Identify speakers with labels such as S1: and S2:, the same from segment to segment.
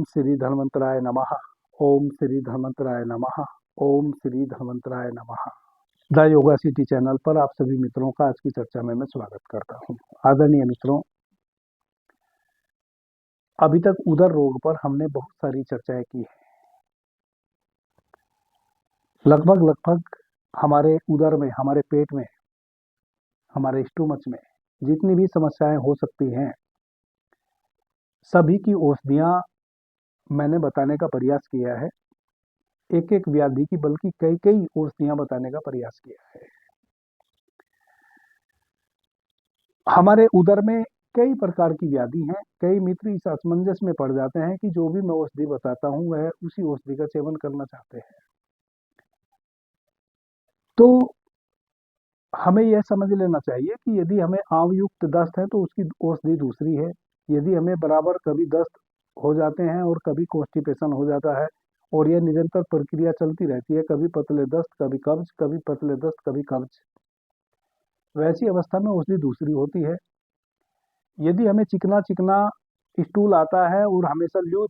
S1: श्री धन्वंतराय नमः। ओम श्री धन्वंतराय नमः। ओम श्री धन्वंतराय नमः। द योगा सिटी चैनल पर आप सभी मित्रों का आज की चर्चा में मैं स्वागत करता हूं। आदरणीय मित्रों, अभी तक उदर रोग पर हमने बहुत सारी चर्चाएं की है। लगभग हमारे उदर में, हमारे पेट में, हमारे स्टोमच में जितनी भी समस्याएं हो सकती हैं, सभी की औषधियां मैंने बताने का प्रयास किया है। एक एक व्याधि की बल्कि कई कई औषधियां बताने का प्रयास किया है। हमारे उदर में कई प्रकार की व्याधि हैं। कई मित्र इस असमंजस में पड़ जाते हैं कि जो भी मैं औषधि बताता हूं वह उसी औषधि का सेवन करना चाहते हैं। तो हमें यह समझ लेना चाहिए कि यदि हमें आंवयुक्त दस्त है तो उसकी औषधि दूसरी है। यदि हमें बराबर कभी दस्त हो जाते हैं और कभी कॉन्स्टिपेशन हो जाता है और यह निरंतर प्रक्रिया चलती रहती है, कभी पतले दस्त, कभी कब्ज, कभी पतले दस्त, कभी कब्ज, वैसी अवस्था में औषधि दूसरी होती है। यदि हमें चिकना चिकना स्टूल आता है और हमेशा लूज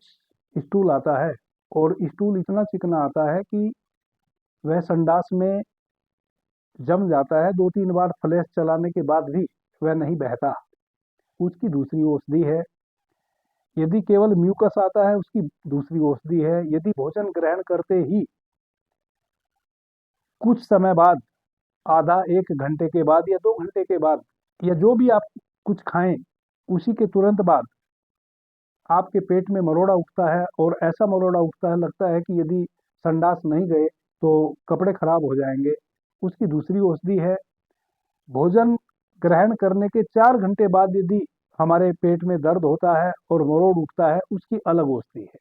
S1: स्टूल आता है और स्टूल इतना चिकना आता है कि वह संडास में जम जाता है, 2-3 बार फ्लैश चलाने के बाद भी वह नहीं बहता, उसकी दूसरी औषधि है। यदि केवल म्यूकस आता है, उसकी दूसरी औषधि है। यदि भोजन ग्रहण करते ही कुछ समय बाद, आधा 1 घंटे के बाद या 2 घंटे के बाद, या जो भी आप कुछ खाएं उसी के तुरंत बाद आपके पेट में मरोड़ा उठता है और ऐसा मरोड़ा उठता है, लगता है कि यदि संडास नहीं गए तो कपड़े खराब हो जाएंगे, उसकी दूसरी औषधि है। भोजन ग्रहण करने के 4 घंटे बाद यदि हमारे पेट में दर्द होता है और मरोड़ उठता है, उसकी अलग औषधि है।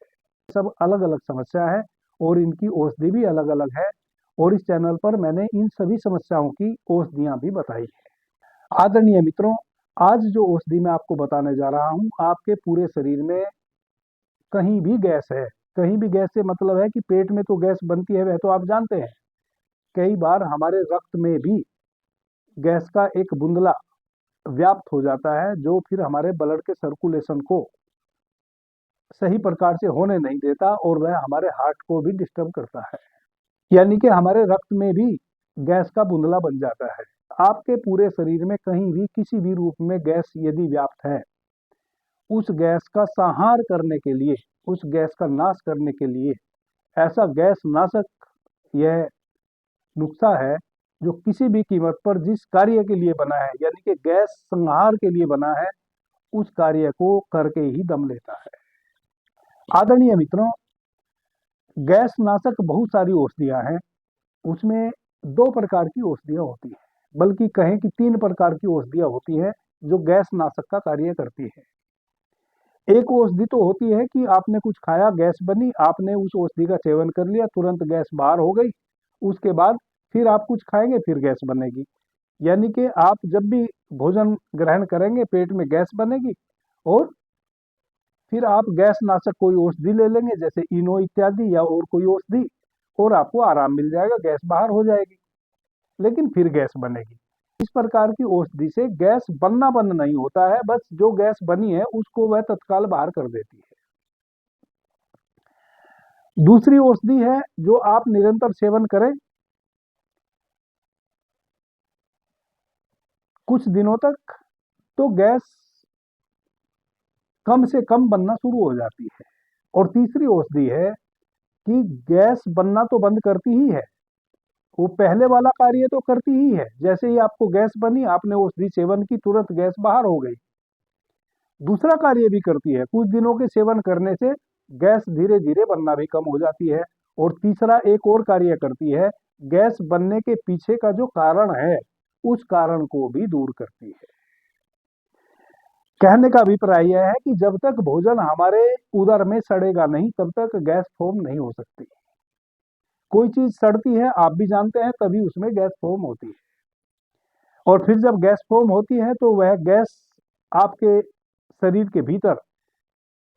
S1: सब अलग अलग समस्या है और इनकी औषधि भी अलग अलग है और इस चैनल पर मैंने इन सभी समस्याओं की औषधियां भी बताई है। आदरणीय मित्रों, आज जो औषधि मैं आपको बताने जा रहा हूं, आपके पूरे शरीर में कहीं भी गैस है, कहीं भी गैस से मतलब है कि पेट में तो गैस बनती है, वह तो आप जानते हैं। कई बार हमारे रक्त में भी गैस का एक बुंदला व्याप्त हो जाता है, जो फिर हमारे ब्लड के सर्कुलेशन को सही प्रकार से होने नहीं देता और वह हमारे हार्ट को भी डिस्टर्ब करता है। यानी कि हमारे रक्त में भी गैस का बुंदला बन जाता है। आपके पूरे शरीर में कहीं भी किसी भी रूप में गैस यदि व्याप्त है, उस गैस का संहार करने के लिए, उस गैस का नाश करने के लिए ऐसा गैस नाशक यह नुस्खा है जो किसी भी कीमत पर जिस कार्य के लिए बना है, यानी कि गैस संहार के लिए बना है, उस कार्य को करके ही दम लेता है। आदरणीय मित्रों, गैस नाशक बहुत सारी औषधियां हैं। उसमें 2 प्रकार की औषधियां होती हैं, बल्कि कहें कि 3 प्रकार की औषधियां होती हैं जो गैस नाशक का कार्य करती है। एक औषधि तो होती है कि आपने कुछ खाया, गैस बनी, आपने उस औषधि का सेवन कर लिया, तुरंत गैस बाहर हो गई, उसके बाद फिर आप कुछ खाएंगे, फिर गैस बनेगी। यानी कि आप जब भी भोजन ग्रहण करेंगे, पेट में गैस बनेगी और फिर आप गैस नाशक कोई औषधि ले लेंगे, जैसे इनो इत्यादि या और कोई औषधि, और आपको आराम मिल जाएगा, गैस बाहर हो जाएगी, लेकिन फिर गैस बनेगी। इस प्रकार की औषधि से गैस बनना बंद नहीं होता है, बस जो गैस बनी है उसको वह तत्काल बाहर कर देती है। दूसरी औषधि है जो आप निरंतर सेवन करें, कुछ दिनों तक तो गैस कम से कम बनना शुरू हो जाती है। और तीसरी औषधि है कि गैस बनना तो बंद करती ही है, वो पहले वाला कार्य तो करती ही है। जैसे ही आपको गैस बनी, आपने औषधि सेवन की, तुरंत गैस बाहर हो गई। दूसरा कार्य भी करती है, कुछ दिनों के सेवन करने से गैस धीरे धीरे बनना भी कम हो जाती है। और तीसरा एक और कार्य करती है, गैस बनने के पीछे का जो कारण है उस कारण को भी दूर करती है। कहने का अभिप्राय यह है कि जब तक भोजन हमारे उदर में सड़ेगा नहीं, तब तक गैस फॉर्म नहीं हो सकती। कोई चीज सड़ती है, आप भी जानते हैं, तभी उसमें गैस फॉर्म होती है। और फिर जब गैस फॉर्म होती है तो वह गैस आपके शरीर के भीतर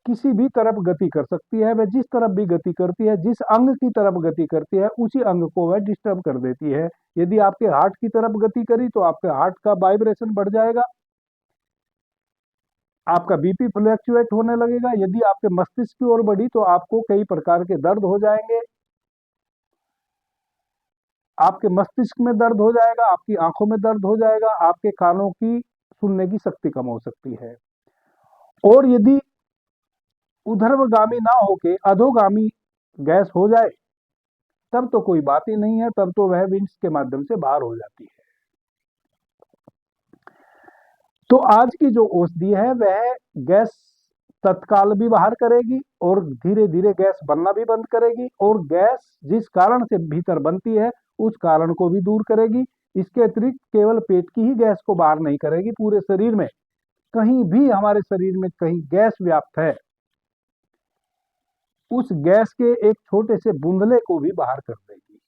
S1: किसी भी तरफ गति कर सकती है। वह जिस तरफ भी गति करती है, जिस अंग की तरफ गति करती है, उसी अंग को वह डिस्टर्ब कर देती है। यदि आपके हार्ट की तरफ गति करी तो आपके हार्ट का वाइब्रेशन बढ़ जाएगा। आपका बीपी फ्लैक्चुएट होने लगेगा। यदि आपके मस्तिष्क की ओर बढ़ी तो आपको कई प्रकार के दर्द हो जाएंगे। आपके मस्तिष्क में दर्द हो जाएगा, आपकी आंखों में दर्द हो जाएगा, आपके कानों की सुनने की शक्ति कम हो सकती है। और यदि ऊर्ध्वगामी ना होके अधोगामी गैस हो जाए तब तो कोई बात ही नहीं है, तब तो वह विंड्स के माध्यम से बाहर हो जाती है। तो आज की जो औषधि है वह गैस तत्काल भी बाहर करेगी और धीरे धीरे गैस बनना भी बंद करेगी, और गैस जिस कारण से भीतर बनती है उस कारण को भी दूर करेगी। इसके अतिरिक्त केवल पेट की ही गैस को बाहर नहीं करेगी, पूरे शरीर में कहीं भी हमारे शरीर में कहीं गैस व्याप्त है उस गैस के एक छोटे से बूंदले को भी बाहर कर देगी।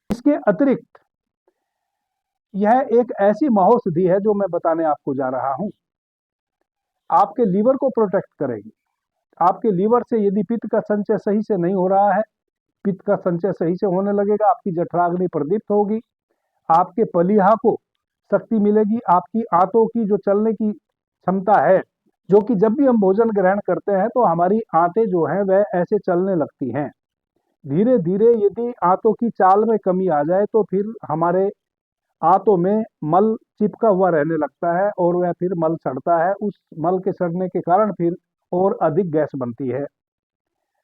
S1: इसके अतिरिक्त यह एक ऐसी महौषधि है जो मैं बताने आपको जा रहा हूं, आपके लीवर को प्रोटेक्ट करेगी। आपके लीवर से यदि पित्त का संचय सही से नहीं हो रहा है, पित्त का संचय सही से होने लगेगा, आपकी जठराग्नि प्रदीप्त होगी, आपके पलीहा को शक्ति मिलेगी, आपकी आंतों की जो चलने की क्षमता है, जो कि जब भी हम भोजन ग्रहण करते हैं तो हमारी आंतें जो हैं वह ऐसे चलने लगती हैं। धीरे धीरे यदि आंतों की चाल में कमी आ जाए तो फिर हमारे आंतों में मल चिपका हुआ रहने लगता है और वह फिर मल सड़ता है। उस मल के सड़ने के कारण फिर और अधिक गैस बनती है,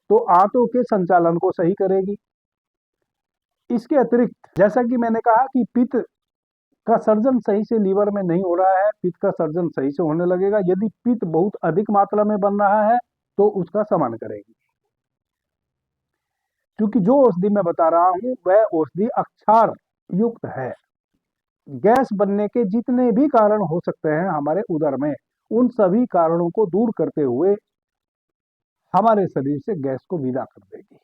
S1: तो आंतों के संचालन को सही करेगी। इसके अतिरिक्त जैसा कि मैंने कहा कि पित्त का सर्जन सही से लीवर में नहीं हो रहा है, पित्त का सर्जन सही से होने लगेगा। यदि पित्त बहुत अधिक मात्रा में बन रहा है तो उसका शमन करेगी। क्योंकि जो औषधि मैं बता रहा हूं वह औषधि अक्षार युक्त है। गैस बनने के जितने भी कारण हो सकते हैं हमारे उदर में, उन सभी कारणों को दूर करते हुए हमारे शरीर से गैस को विदा कर देगी।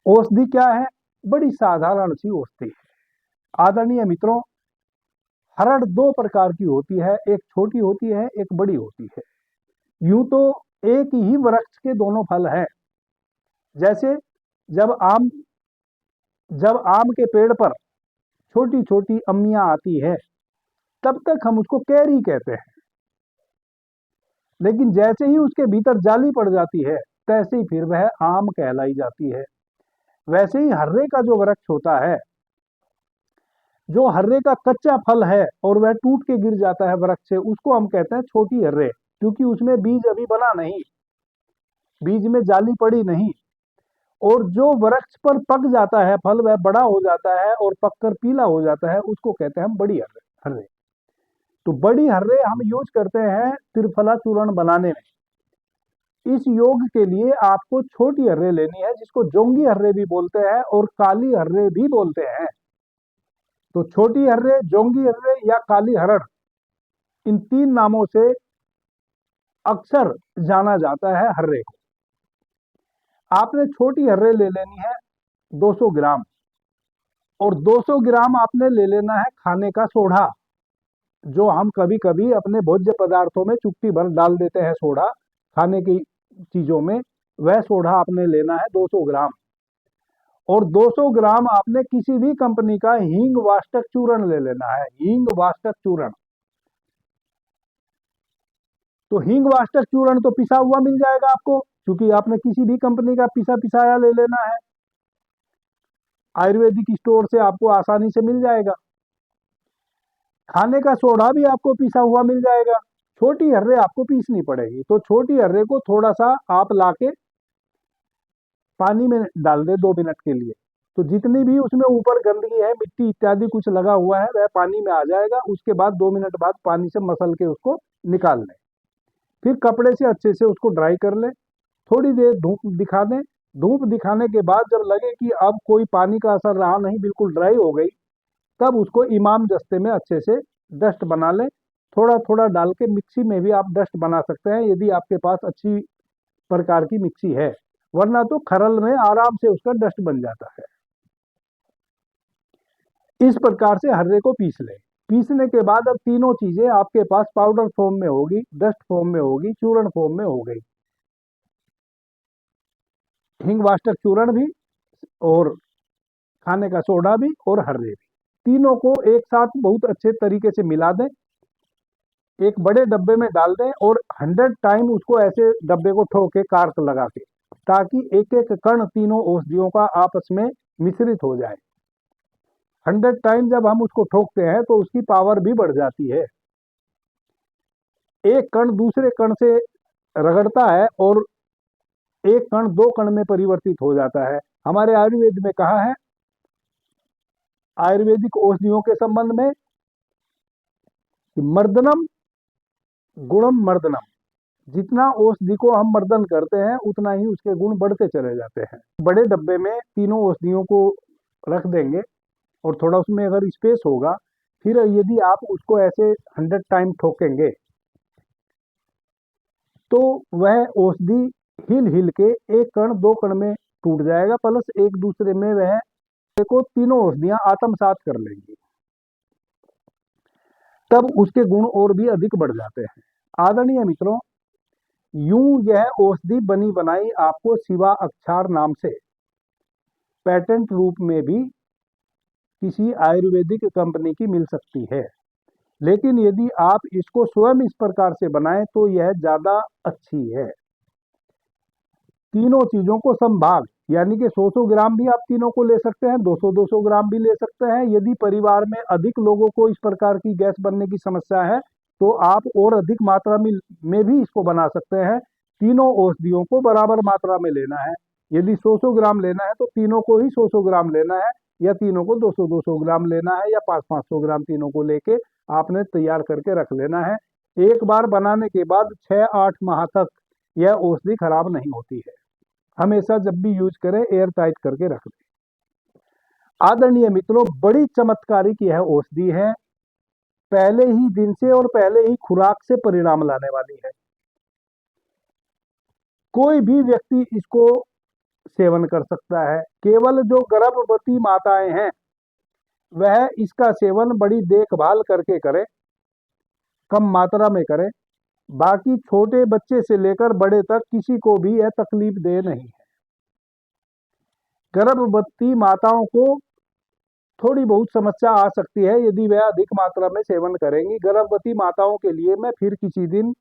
S1: औषधि क्या है? बड़ी साधारण सी औषधि है। आदरणीय मित्रों, हरड़ दो प्रकार की होती है, एक छोटी होती है, एक बड़ी होती है। यूं तो एक ही वृक्ष के दोनों फल हैं। जैसे जब आम जब आम के पेड़ पर छोटी छोटी अम्मियां आती है तब तक हम उसको कैरी कहते हैं, लेकिन जैसे ही उसके भीतर जाली पड़ जाती है तैसे ही फिर वह आम कहलाई जाती है। वैसे ही हर्रे का जो वृक्ष होता है, जो हर्रे का कच्चा फल है और वह टूट के गिर जाता है वृक्ष से, उसको हम कहते हैं छोटी हर्रे, क्योंकि उसमें बीज अभी बना नहीं, बीज में जाली पड़ी नहीं। और जो वृक्ष पर पक जाता है फल, वह बड़ा हो जाता है और पककर पीला हो जाता है, उसको कहते हैं हम बड़ी हर्रे हर्रे। तो बड़ी हर्रे हम यूज करते हैं त्रिफला चूर्ण बनाने में। इस योग के लिए आपको छोटी हर्रे लेनी है, जिसको जोंगी हर्रे भी बोलते हैं और काली हर्रे भी बोलते हैं। तो छोटी हर्रे, जोंगी हर्रे या काली हरड़, इन तीन नामों से अक्सर जाना जाता है हर्रे को। आपने छोटी हर्रे ले लेनी है 200 ग्राम, और 200 ग्राम आपने ले लेना है खाने का सोडा, जो हम कभी कभी अपने भोज्य पदार्थों में चुटकी भर डाल देते हैं सोडा, खाने की चीजों में, वह सोडा आपने लेना है 200 ग्राम। और 200 ग्राम आपने किसी भी कंपनी का हींग वाष्टक चूर्ण ले लेना है, हींग वाष्टक चूर्ण। तो हींग वाष्टक चूर्ण तो पिसा हुआ मिल जाएगा आपको, क्योंकि आपने किसी भी कंपनी का पिसा पिसाया ले लेना है, आयुर्वेदिक स्टोर से आपको आसानी से मिल जाएगा। खाने का सोडा भी आपको पिसा हुआ मिल जाएगा। छोटी हर्रे आपको पीसनी पड़ेगी, तो छोटी हर्रे को थोड़ा सा आप लाके पानी में डाल दे 2 मिनट के लिए, तो जितनी भी उसमें ऊपर गंदगी है, मिट्टी इत्यादि कुछ लगा हुआ है, वह पानी में आ जाएगा। उसके बाद 2 मिनट बाद पानी से मसल के उसको निकाल लें। फिर कपड़े से अच्छे से उसको ड्राई कर लें, थोड़ी देर धूप दिखा दें। धूप दिखाने के बाद जब लगे कि अब कोई पानी का असर रहा नहीं, बिल्कुल ड्राई हो गई, तब उसको इमाम दस्ते में अच्छे से डस्ट बना लें। थोड़ा थोड़ा डाल के मिक्सी में भी आप डस्ट बना सकते हैं, यदि आपके पास अच्छी प्रकार की मिक्सी है, वरना तो खरल में आराम से उसका डस्ट बन जाता है। इस प्रकार से हर्रे को पीस लें। पीसने के बाद अब तीनों चीजें आपके पास पाउडर फॉर्म में होगी, डस्ट फॉर्म में होगी, चूर्ण फॉर्म में हो गई। हिंग वाष्टक चूर्ण भी, और खाने का सोडा भी, और हर्रे भी, तीनों को एक साथ बहुत अच्छे तरीके से मिला दें। एक बड़े डब्बे में डाल दें और 100 टाइम उसको ऐसे डब्बे को ठोके कार्क लगा के, ताकि एक एक कण तीनों औषधियों का आपस में मिश्रित हो जाए। 100 टाइम जब हम उसको ठोकते हैं तो उसकी पावर भी बढ़ जाती है। एक कण दूसरे कण से रगड़ता है और एक कण दो कण में परिवर्तित हो जाता है। हमारे आयुर्वेद में कहा है, आयुर्वेदिक औषधियों के संबंध में, कि मर्दनम गुणम मर्दनम, जितना औषधि को हम मर्दन करते हैं उतना ही उसके गुण बढ़ते चले जाते हैं। बड़े डब्बे में तीनों औषधियों को रख देंगे और थोड़ा उसमें अगर स्पेस होगा, फिर यदि आप उसको ऐसे 100 टाइम ठोकेंगे तो वह औषधि हिल हिल के एक कण दो कण में टूट जाएगा, प्लस एक दूसरे में वह को तीनों औषधियां आत्मसात कर लेंगी। तब उसके गुण और भी अधिक बढ़ जाते हैं। आदरणीय मित्रों, यूं यह औषधि बनी बनाई आपको शिवा अक्षार नाम से पेटेंट रूप में भी किसी आयुर्वेदिक कंपनी की मिल सकती है, लेकिन यदि आप इसको स्वयं इस प्रकार से बनाएं तो यह ज्यादा अच्छी है। तीनों चीजों को समभाग, यानी कि 100-100 ग्राम भी आप तीनों को ले सकते हैं, 200-200 ग्राम भी ले सकते हैं। यदि परिवार में अधिक लोगों को इस प्रकार की गैस बनने की समस्या है तो आप और अधिक मात्रा में भी इसको बना सकते हैं। तीनों औषधियों को बराबर मात्रा में लेना है। यदि 100-100 ग्राम लेना है तो तीनों को ही 100-100 ग्राम लेना है, या तीनों को 200-200 ग्राम लेना है, या 500-500 ग्राम तीनों को लेके आपने तैयार करके रख लेना है। एक बार बनाने के बाद 6-8 माह तक यह औषधि खराब नहीं होती है। हमेशा जब भी यूज करें एयर टाइट करके रख दें। आदरणीय मित्रों, बड़ी चमत्कारिक यह औषधि है, पहले ही दिन से और पहले ही खुराक से परिणाम लाने वाली है। कोई भी व्यक्ति इसको सेवन कर सकता है। केवल जो गर्भवती माताएं हैं वह इसका सेवन बड़ी देखभाल करके करें, कम मात्रा में करें। बाकी छोटे बच्चे से लेकर बड़े तक किसी को भी यह तकलीफ दे नहीं है। गर्भवती माताओं को थोड़ी बहुत समस्या आ सकती है यदि वह अधिक मात्रा में सेवन करेंगी। गर्भवती माताओं के लिए मैं फिर किसी दिन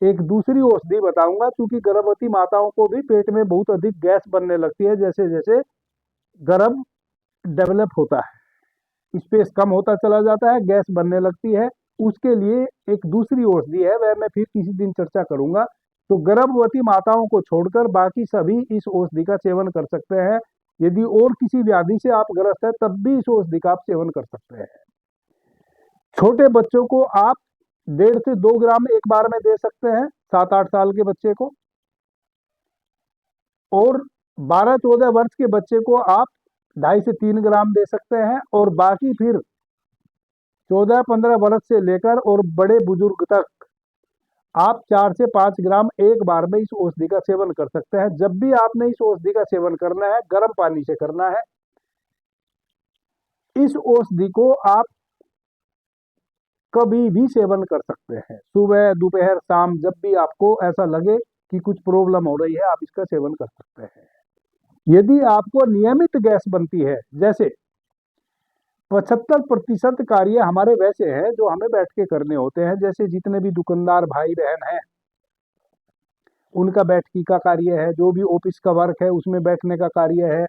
S1: एक दूसरी औषधि बताऊंगा, क्योंकि गर्भवती माताओं को भी पेट में बहुत अधिक गैस बनने लगती है। जैसे जैसे गर्भ डेवलप होता है, स्पेस कम होता चला जाता है, गैस बनने लगती है। उसके लिए एक दूसरी औषधि है, वह मैं फिर किसी दिन चर्चा करूंगा। तो गर्भवती माताओं को छोड़कर बाकी सभी इस औषधि का सेवन कर सकते हैं। यदि और किसी व्याधि से आप ग्रस्त है तब भी इस औषधि का आप सेवन कर सकते हैं। छोटे बच्चों को आप 1.5 से 2 ग्राम एक बार में दे सकते हैं, 7-8 साल के बच्चे को, और 12-14 वर्ष के बच्चे को आप 2.5 से 3 ग्राम दे सकते हैं, और बाकी फिर 14-15 वर्ष से लेकर और बड़े बुजुर्ग तक आप 4 से 5 ग्राम एक बार में इस औषधि का सेवन कर सकते हैं। जब भी आपने इस औषधि का सेवन करना है, गर्म पानी से करना है। इस औषधि को आप कभी भी सेवन कर सकते हैं, सुबह दोपहर शाम, जब भी आपको ऐसा लगे कि कुछ प्रॉब्लम हो रही है आप इसका सेवन कर सकते हैं। यदि आपको नियमित गैस बनती है, जैसे 75% कार्य हमारे वैसे हैं जो हमें बैठ के करने होते हैं, जैसे जितने भी दुकानदार भाई बहन हैं उनका बैठकी का कार्य है, जो भी ऑफिस का वर्क है उसमें बैठने का कार्य है,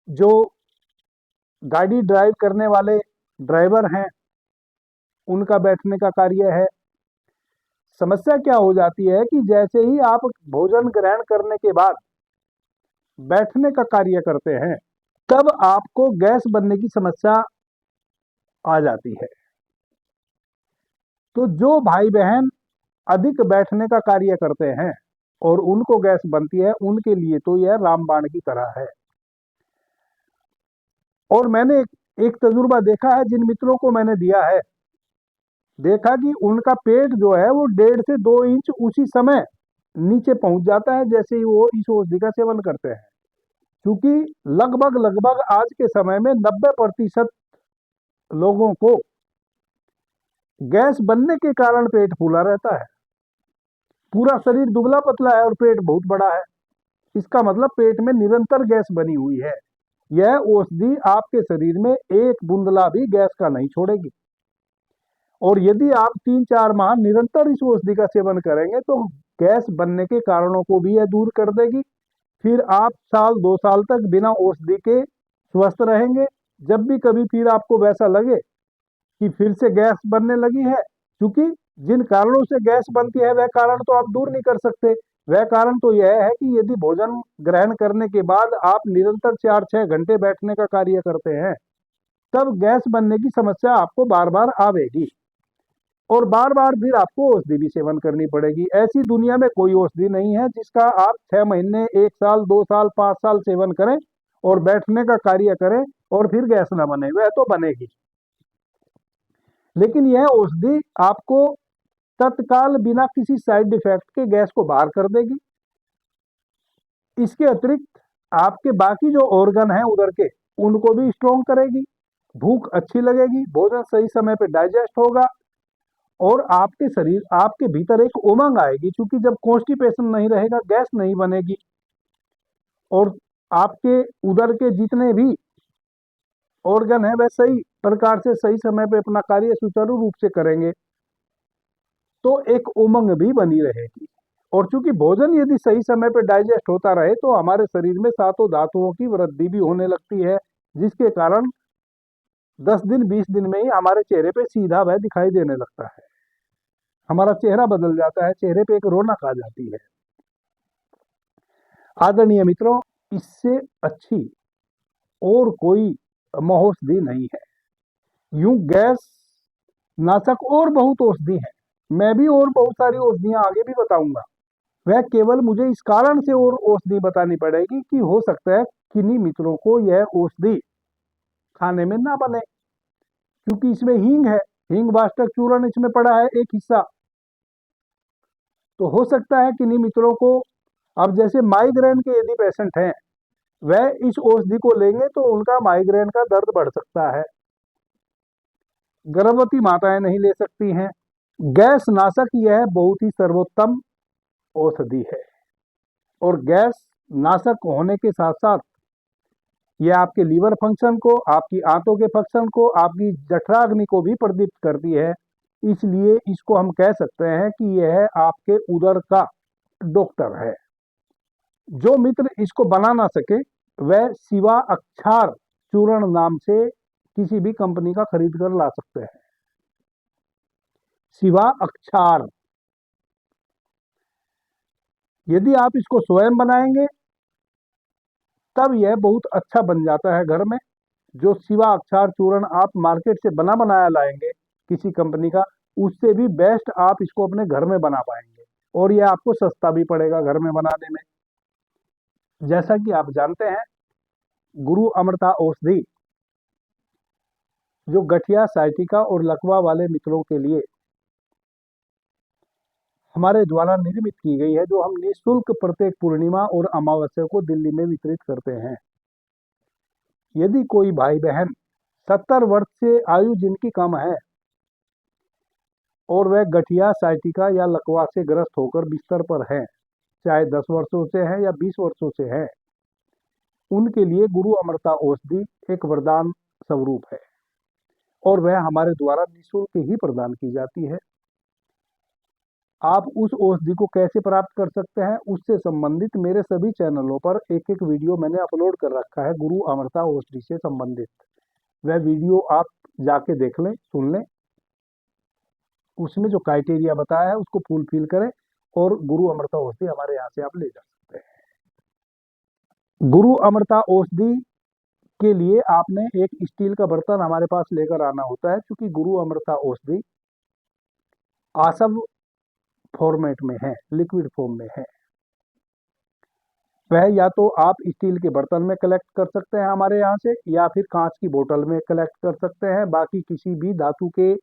S1: जो गाड़ी ड्राइव करने वाले ड्राइवर हैं उनका बैठने का कार्य है। समस्या क्या हो जाती है कि जैसे ही आप भोजन ग्रहण करने के बाद बैठने का कार्य करते हैं तब आपको गैस बनने की समस्या आ जाती है। तो जो भाई बहन अधिक बैठने का कार्य करते हैं और उनको गैस बनती है, उनके लिए तो यह रामबाण की तरह है। और मैंने एक तजुर्बा देखा है, जिन मित्रों को मैंने दिया है, देखा कि उनका पेट जो है वो 1.5 से 2 इंच उसी समय नीचे पहुंच जाता है जैसे ही वो इस औषधि का सेवन करते हैं। क्योंकि लगभग लगभग आज के समय में 90% लोगों को गैस बनने के कारण पेट फूला रहता है। पूरा शरीर दुबला पतला है और पेट बहुत बड़ा है, इसका मतलब पेट में निरंतर गैस बनी हुई है। यह औषधि आपके शरीर में एक बूंदला भी गैस का नहीं छोड़ेगी। और यदि आप 3-4 माह निरंतर इस औषधि का सेवन करेंगे तो गैस बनने के कारणों को भी यह दूर कर देगी। फिर आप साल 2 साल तक बिना औषधि के स्वस्थ रहेंगे। जब भी कभी फिर आपको वैसा लगे कि फिर से गैस बनने लगी है, क्योंकि जिन कारणों से गैस बनती है वह कारण तो आप दूर नहीं कर सकते। वह कारण तो यह है कि यदि भोजन ग्रहण करने के बाद आप निरंतर 4-6 घंटे बैठने का कार्य करते हैं, तब गैस बनने की समस्या आपको बार बार आवेगी और बार बार फिर आपको औषधि भी सेवन करनी पड़ेगी। ऐसी दुनिया में कोई औषधि नहीं है जिसका आप 6 महीने, 1 साल, 2 साल, 5 साल सेवन करें और बैठने का कार्य करें और फिर गैस ना बने। वह तो बनेगी, लेकिन यह औषधि आपको तत्काल बिना किसी साइड इफेक्ट के गैस को बाहर कर देगी। इसके अतिरिक्त आपके बाकी जो ऑर्गन हैं उधर के, उनको भी स्ट्रॉन्ग करेगी। भूख अच्छी लगेगी, भोजन सही समय पे डाइजेस्ट होगा और आपके भीतर एक उमंग आएगी, क्योंकि जब कॉन्स्टिपेशन नहीं रहेगा, गैस नहीं बनेगी और आपके उदर के जितने भी ऑर्गन है वह सही प्रकार से सही समय पे अपना कार्य सुचारू रूप से करेंगे, तो एक उमंग भी बनी रहेगी। और चूंकि भोजन यदि सही समय पे डाइजेस्ट होता रहे तो हमारे शरीर में सातों धातुओं की वृद्धि भी होने लगती है, जिसके कारण 10 दिन 20 दिन में ही हमारे चेहरे पे सीधा वह दिखाई देने लगता है। हमारा चेहरा बदल जाता है, चेहरे पे एक रौनक आ जाती है। आदरणीय मित्रों, इससे अच्छी और कोई महौषधि नहीं है। यूं गैस नाशक और बहुत औषधि है, मैं भी और बहुत सारी औषधियां आगे भी बताऊंगा। वह केवल मुझे इस कारण से और औषधि बतानी पड़ेगी कि हो सकता है किन्हीं मित्रों को यह औषधि खाने में ना बने, क्योंकि इसमें हींग है, हींग वास्तव चूर्ण इसमें पड़ा है एक हिस्सा। तो हो सकता है किन्हीं मित्रों को, अब जैसे माइग्रेन के यदि पेशेंट हैं, वह इस औषधि को लेंगे तो उनका माइग्रेन का दर्द बढ़ सकता है। गर्भवती माताएं नहीं ले सकती हैं। गैस नाशक यह बहुत ही सर्वोत्तम औषधि है और गैस नाशक होने के साथ साथ यह आपके लीवर फंक्शन को, आपकी आंतों के फंक्शन को, आपकी जठराग्नि को भी प्रदीप्त करती है। इसलिए इसको हम कह सकते हैं कि यह आपके उदर का डॉक्टर है। जो मित्र इसको बना ना सके वह शिवा अक्षार चूर्ण नाम से किसी भी कंपनी का खरीद कर ला सकते हैं। शिवा अक्षार, यदि आप इसको स्वयं बनाएंगे तब यह बहुत अच्छा बन जाता है घर में। जो शिवा अक्षार चूर्ण आप मार्केट से बना बनाया लाएंगे किसी कंपनी का, उससे भी बेस्ट आप इसको अपने घर में बना पाएंगे और यह आपको सस्ता भी पड़ेगा घर में बनाने में। जैसा कि आप जानते हैं, गुरु अमृता औषधि जो गठिया, साइटिका और लकवा वाले मित्रों के लिए हमारे द्वारा निर्मित की गई है, जो हम निःशुल्क प्रत्येक पूर्णिमा और अमावस्या को दिल्ली में वितरित करते हैं। यदि कोई भाई बहन 70 वर्ष से आयु जिनकी कम है और वह गठिया, साइटिका या लकवा से ग्रस्त होकर बिस्तर पर है, चाहे 10 वर्षों से है या 20 वर्षों से है, उनके लिए गुरु अमृता औषधि एक वरदान स्वरूप है और वह हमारे द्वारा निःशुल्क ही प्रदान की जाती है। आप उस औषधि को कैसे प्राप्त कर सकते हैं, उससे संबंधित मेरे सभी चैनलों पर एक एक वीडियो मैंने अपलोड कर रखा है गुरु अमृता औषधि से संबंधित। वह वीडियो आप जाके देख लें, सुन लें, उसमें जो क्राइटेरिया बताया है उसको फुलफिल करें और गुरु अमृता औषधि हमारे यहाँ से आप ले जा सकते हैं। गुरु अमृता औषधि के लिए आपने एक स्टील का बर्तन हमारे पास लेकर आना होता है, क्योंकि गुरु अमृता औषधि आसव फॉर्मेट में है, लिक्विड फॉर्म में है। वह या तो आप स्टील के बर्तन में कलेक्ट कर सकते हैं हमारे यहाँ से, या फिर कांच की बोतल में कलेक्ट कर सकते हैं। बाकी किसी भी धातु के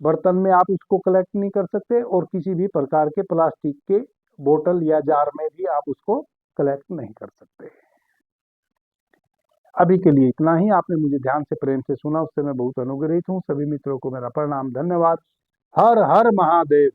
S1: बर्तन में आप उसको कलेक्ट नहीं कर सकते और किसी भी प्रकार के प्लास्टिक के बोतल या जार में भी आप उसको कलेक्ट नहीं कर सकते। अभी के लिए इतना ही। आपने मुझे ध्यान से, प्रेम से सुना, उससे मैं बहुत अनुग्रहित हूँ। सभी मित्रों को मेरा प्रणाम, धन्यवाद। हर हर महादेव।